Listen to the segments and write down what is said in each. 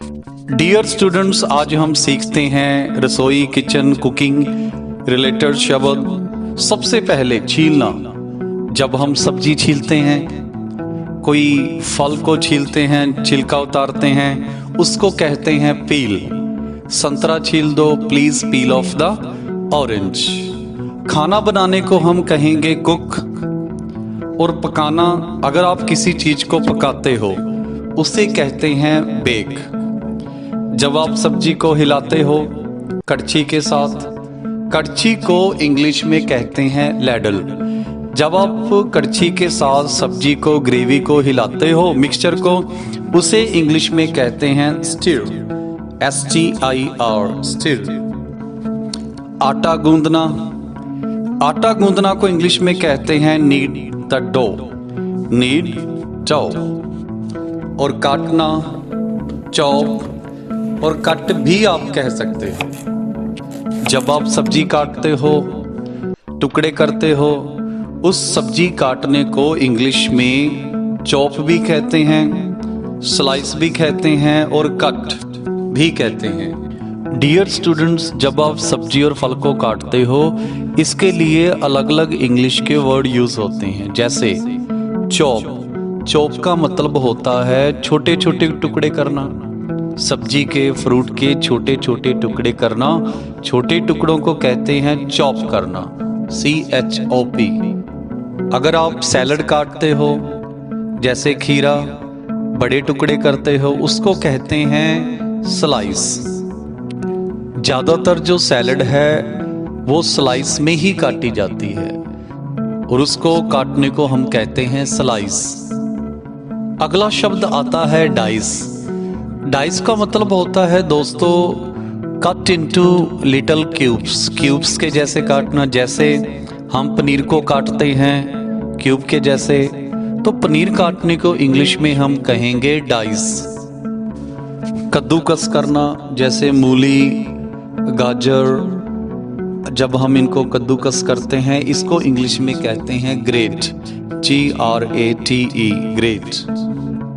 Dear students, आज हम सीखते हैं रसोई, किचन, कुकिंग रिलेटेड शब्द। सबसे पहले छीलना। जब हम सब्जी छीलते हैं, कोई फल को छीलते हैं, छिलका उतारते हैं, उसको कहते हैं पील। संतरा छील दो, please peel of the orange. खाना बनाने को हम कहेंगे कुक। और पकाना, अगर आप किसी चीज को पकाते हो उसे कहते हैं बेक। जब आप सब्जी को हिलाते हो कड़छी के साथ, कड़छी को इंग्लिश में कहते हैं लैडल। जब आप कड़छी के साथ सब्जी को, ग्रेवी को हिलाते हो, मिक्सचर को, उसे इंग्लिश में कहते हैं स्टिर, STIR, स्टिर। आटा गूंदना, आटा गूंदना को इंग्लिश में कहते हैं knead the dough, knead dough. और काटना, चॉप और कट भी आप कह सकते हो। जब आप सब्जी काटते हो, टुकड़े करते हो, उस सब्जी काटने को इंग्लिश में चॉप भी कहते हैं, स्लाइस भी कहते हैं और कट भी कहते हैं। डियर स्टूडेंट्स, जब आप सब्जी और फल को काटते हो, इसके लिए अलग अलग इंग्लिश के वर्ड यूज होते हैं। जैसे चॉप, चॉप का मतलब होता है छोटे छोटे टुकड़े करना। सब्जी के, फ्रूट के छोटे छोटे टुकड़े करना, छोटे टुकड़ों को कहते हैं चॉप करना, CHOP। अगर आप सैलड काटते हो, जैसे खीरा, बड़े टुकड़े करते हो, उसको कहते हैं स्लाइस। ज्यादातर जो सैलड है वो स्लाइस में ही काटी जाती है और उसको काटने को हम कहते हैं स्लाइस। अगला शब्द आता है डाइस। डाइस का मतलब होता है दोस्तों cut into little cubes, cubes के जैसे काटना। जैसे हम पनीर को काटते हैं क्यूब के जैसे, तो पनीर काटने को इंग्लिश में हम कहेंगे डाइस। कद्दूकस करना, जैसे मूली, गाजर, जब हम इनको कद्दूकस करते हैं, इसको इंग्लिश में कहते हैं ग्रेट, GRATE, ग्रेट।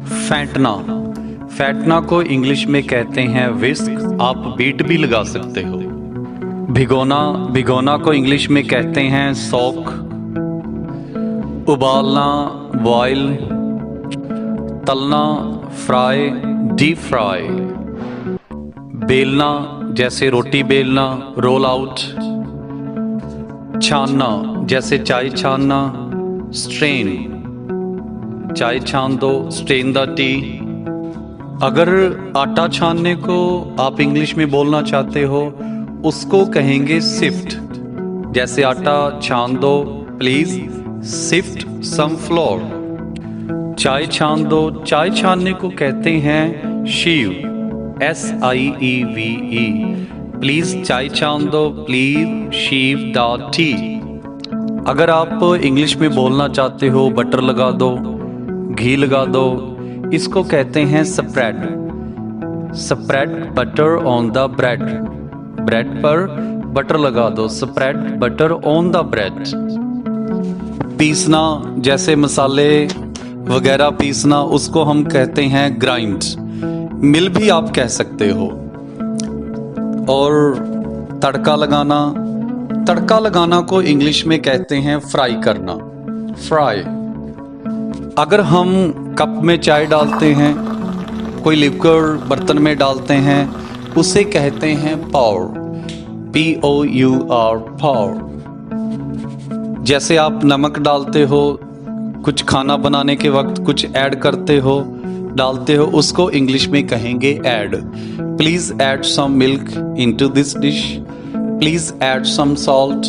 फेंटना, फेंटना को इंग्लिश में कहते हैं विस्क, आप बीट भी लगा सकते हो। भिगोना, भिगोना को इंग्लिश में कहते हैं सोक। उबालना, बॉयल। तलना, फ्राई, डीप फ्राई। बेलना, जैसे रोटी बेलना, रोल आउट। छानना, जैसे चाय छानना, स्ट्रेन, चाय छान दो, स्ट्रेन द टी। अगर आटा छानने को आप इंग्लिश में बोलना चाहते हो, उसको कहेंगे सिफ्ट। जैसे आटा छान दो, प्लीज सिफ्ट सम फ्लोर। चाय छान दो, चाय छानने को कहते हैं शीव, SIEVE, प्लीज चाय छान दो, प्लीज शीव द टी। अगर आप इंग्लिश में बोलना चाहते हो, बटर लगा दो, घी लगा दो, इसको कहते हैं spread, spread butter on the bread, bread पर बटर लगा दो, spread butter on the bread. पीसना, जैसे मसाले वगैरह पीसना, उसको हम कहते हैं ग्राइंड, मिल भी आप कह सकते हो। और तड़का लगाना, तड़का लगाना को इंग्लिश में कहते हैं फ्राई करना, फ्राई। अगर हम कप में चाय डालते हैं, कोई लिक्विड बर्तन में डालते हैं, उसे कहते हैं पॉर, POUR, पॉर। जैसे आप नमक डालते हो, कुछ खाना बनाने के वक्त कुछ ऐड करते हो, डालते हो, उसको इंग्लिश में कहेंगे add. Please add some milk into this dish, please add some salt.